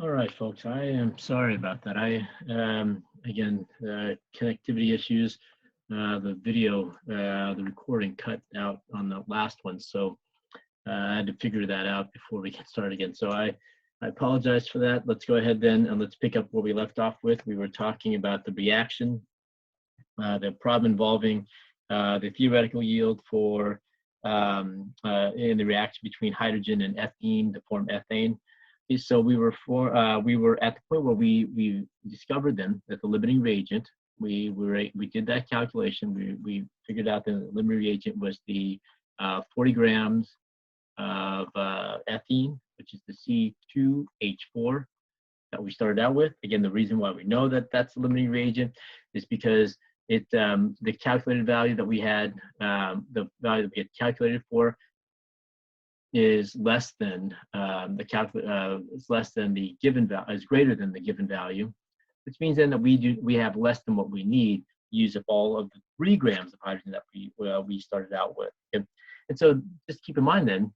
All right, folks, I am sorry about that. Again, connectivity issues, the video, the recording cut out on the last one. So I had to figure that out before we get started again. So I apologize for that. Let's go ahead then and let's pick up where we left off with. We were talking about the reaction, the problem involving the theoretical yield for in the reaction between hydrogen and ethene to form ethane. So we were at the point where we discovered then that the limiting reagent, we did that calculation. We figured out that the limiting reagent was the 40 grams of ethene, which is the C2H4 that we started out with. Again, the reason why we know that that's the limiting reagent is because the calculated value that we had, the value that we had calculated for, is less than is less than the given value, is greater than the given value, which means then that we have less than what we need to use up all of the 3 grams of hydrogen that we started out with. Okay? And so just keep in mind then,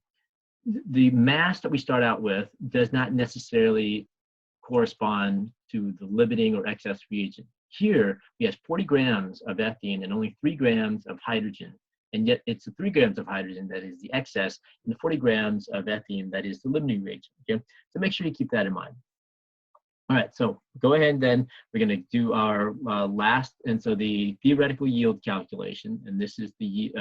the mass that we start out with does not necessarily correspond to the limiting or excess reagent. Here, we have 40 grams of ethene and only 3 grams of hydrogen. And yet it's the 3 grams of hydrogen that is the excess, and the 40 grams of ethene that is the limiting reagent. Okay? So make sure you keep that in mind. All right, so go ahead then. We're going to do our last, and so the theoretical yield calculation, and this is the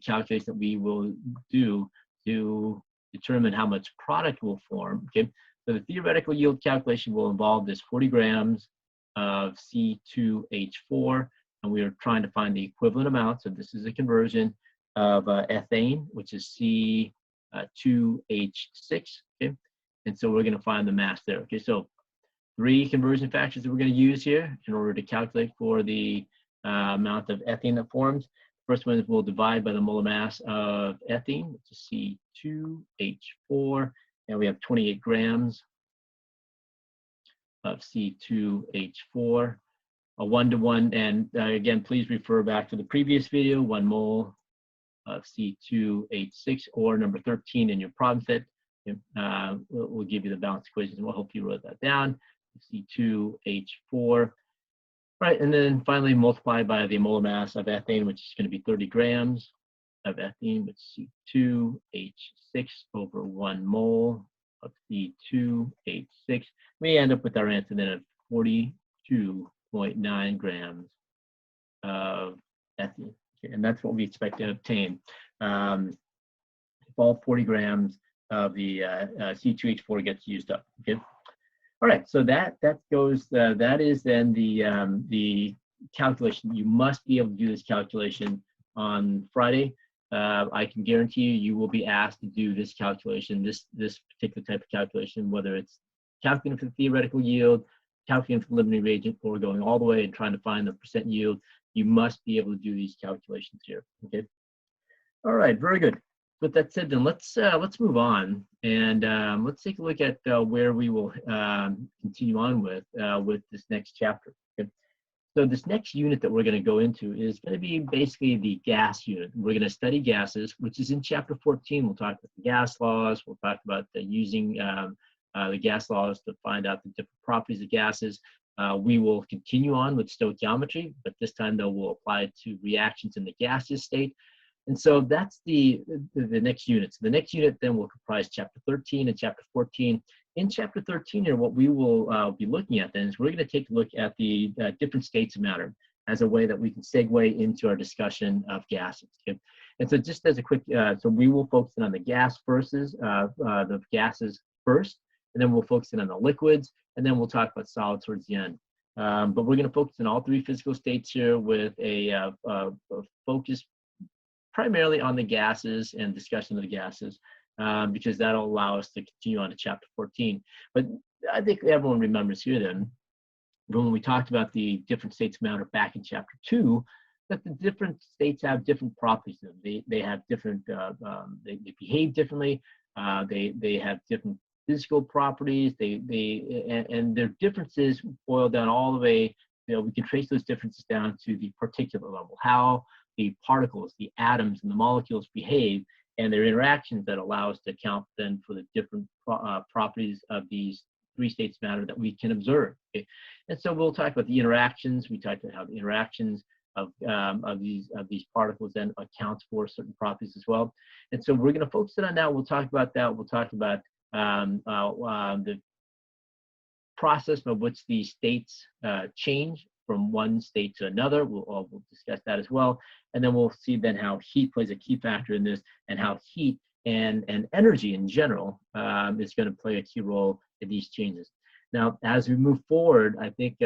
calculation that we will do to determine how much product will form. Okay, so the theoretical yield calculation will involve this 40 grams of C2H4, and we are trying to find the equivalent amount. So this is a conversion of ethane, which is C2H6. Okay, and so we're going to find the mass there. Okay, so 3 conversion factors that we're going to use here in order to calculate for the amount of ethane that forms. First one is we'll divide by the molar mass of ethene, which is C2H4, and we have 28 grams of C2H4, a 1-to-1, and again, please refer back to the previous video, 1 mole of C2H6, or number 13 in your problem set. We'll give you the balanced equations, and we'll hope you wrote that down. C2H4. Right, and then finally multiply by the molar mass of ethane, which is going to be 30 grams of ethene, which is C2H6 over 1 mole of C2H6. We end up with our answer then of 42.9 grams of ethene. Okay, and that's what we expect to obtain if all 40 grams of the C2H4 gets used up. Okay. All right, so that goes. That is then the calculation. You must be able to do this calculation on Friday. I can guarantee you will be asked to do this calculation, this particular type of calculation, whether it's calculating for the theoretical yield, calculating for the limiting reagent, or going all the way and trying to find the percent yield. You must be able to do these calculations here. Okay. All right, very good. With that said, then let's move on and let's take a look at where we will continue on with this next chapter. Okay? So this next unit that we're going to go into is going to be basically the gas unit. We're going to study gases, which is in chapter 14. We'll talk about the gas laws. We'll talk about using the gas laws to find out the different properties of gases. We will continue on with stoichiometry, but this time though we'll apply it to reactions in the gaseous state. And so that's the next unit. So the next unit then will comprise chapter 13 and chapter 14. In chapter 13 here, what we will be looking at then is we're going to take a look at the different states of matter as a way that we can segue into our discussion of gases. Okay? And so just as a quick, so we will focus in on the gas versus the gases first, and then we'll focus in on the liquids, and then we'll talk about solids towards the end. But we're going to focus on all 3 physical states here with a focus primarily on the gases and discussion of the gases, because that'll allow us to continue on to chapter 14. But I think everyone remembers here then, when we talked about the different states of matter back in chapter 2, that the different states have different properties to them. They have different, they behave differently, they have different physical properties, and their differences boil down all the way, we can trace those differences down to the particular level, how the particles, the atoms, and the molecules behave, and their interactions that allow us to account then for the different properties of these three states of matter that we can observe. Okay? And so we'll talk about the interactions. We talked about how the interactions of these particles then accounts for certain properties as well. And so we're going to focus on that. We'll talk about that. We'll talk about the process by which these states change from one state to another. We'll discuss that as well. And then we'll see then how heat plays a key factor in this, and how heat and energy in general is going to play a key role in these changes. Now, as we move forward, I think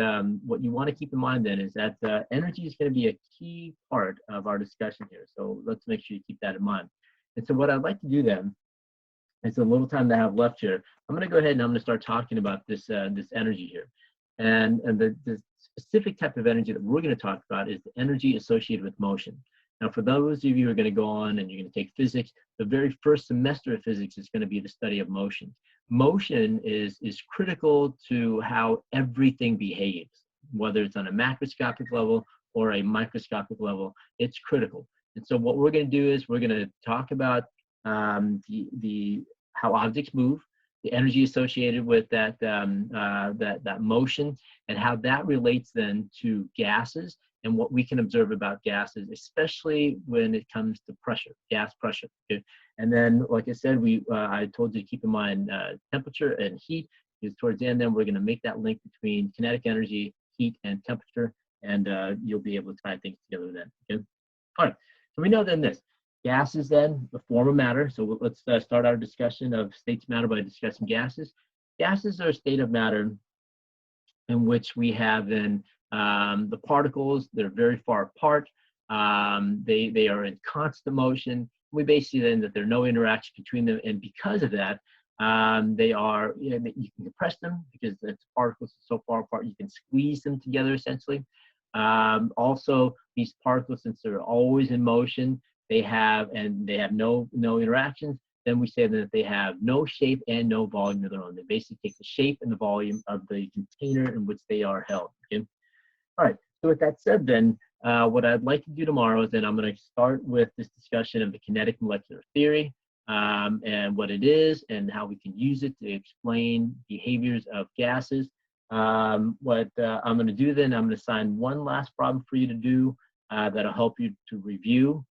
what you want to keep in mind then is that energy is going to be a key part of our discussion here. So let's make sure you keep that in mind. And so what I'd like to do then, it's a little time that I have left here, I'm going to go ahead and I'm going to start talking about this this energy here. And the specific type of energy that we're going to talk about is the energy associated with motion. Now, for those of you who are going to go on and you're going to take physics, the very first semester of physics is going to be the study of motion. Motion is critical to how everything behaves, whether it's on a macroscopic level or a microscopic level, it's critical. And so what we're going to do is we're going to talk about how objects move, the energy associated with that motion, and how that relates then to gases and what we can observe about gases, especially when it comes to pressure, gas pressure. Okay? And then, like I said, I told you to keep in mind temperature and heat, because towards the end then we're going to make that link between kinetic energy, heat, and temperature, and you'll be able to tie things together then. Okay? All right, so we know then this. Gases then, the form of matter. So let's start our discussion of states of matter by discussing gases. Gases are a state of matter in which we have then the particles, they're very far apart. They are in constant motion. We basically then that there's no interaction between them, and because of that, they are, you can compress them because the particles are so far apart, you can squeeze them together essentially. Also, these particles, since they're always in motion, they have no interactions, then we say that they have no shape and no volume of their own. They basically take the shape and the volume of the container in which they are held. Okay? All right, so with that said then, what I'd like to do tomorrow is then I'm going to start with this discussion of the kinetic molecular theory and what it is and how we can use it to explain behaviors of gases. What I'm going to do then, I'm going to assign one last problem for you to do that'll help you to review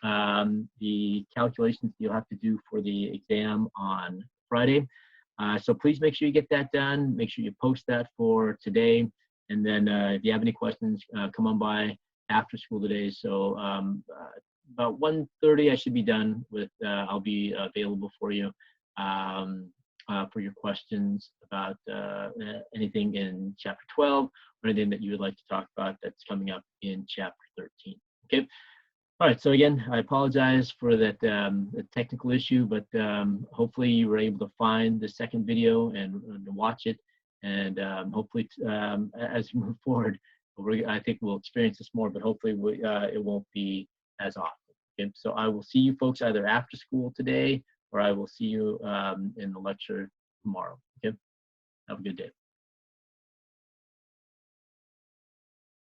the calculations you'll have to do for the exam on Friday. So please make sure you get that done. Make sure you post that for today. And then if you have any questions, come on by after school today. So about 1:30 I should be done with, I'll be available for you for your questions about anything in chapter 12 or anything that you would like to talk about that's coming up in chapter 13. Okay. All right, so again, I apologize for that technical issue, but hopefully you were able to find the second video and watch it. And hopefully, as we move forward, I think we'll experience this more, but hopefully it won't be as often. Okay? So I will see you folks either after school today, or I will see you in the lecture tomorrow. Okay? Have a good day.